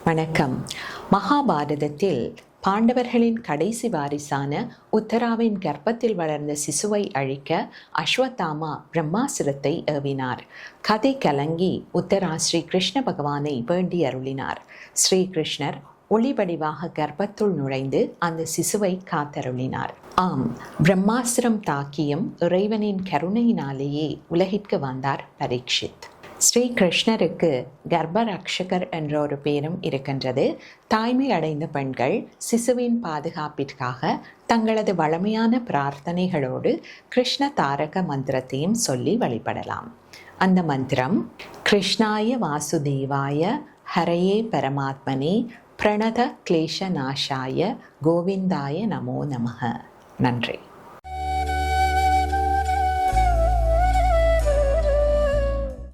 வணக்கம். மகாபாரதத்தில் பாண்டவர்களின் கடைசி வாரிசான உத்தராவின் கர்ப்பத்தில் வளர்ந்த சிசுவை அழிக்க அஸ்வத்தாமா பிரம்மாஸ்திரத்தை ஏவினார். கதை கலங்கி உத்தரா ஸ்ரீ கிருஷ்ண பகவானை வேண்டி அருளினார். ஸ்ரீகிருஷ்ணர் ஒளிவடிவாக கர்ப்பத்துள் நுழைந்து அந்த சிசுவை காத்தருளினார். ஆம், பிரம்மாஸ்திரம் தாக்கியும் இறைவனின் கருணையினாலேயே உலகிற்கு வந்தார் பரீட்சித். ஸ்ரீ கிருஷ்ணருக்கு கர்ப்பரக்ஷகர் என்ற ஒரு பேரும் இருக்கின்றது. தாய்மை அடைந்த பெண்கள் சிசுவின் பாதுகாப்பிற்காக தங்களது வளமையான பிரார்த்தனைகளோடு கிருஷ்ண தாரக மந்திரத்தையும் சொல்லி வழிபடலாம். அந்த மந்திரம்: கிருஷ்ணாய வாசுதேவாய ஹரயே பரமாத்மனே பிரணத கிளேஷநாசாய கோவிந்தாய நமோ நமः. நன்றி.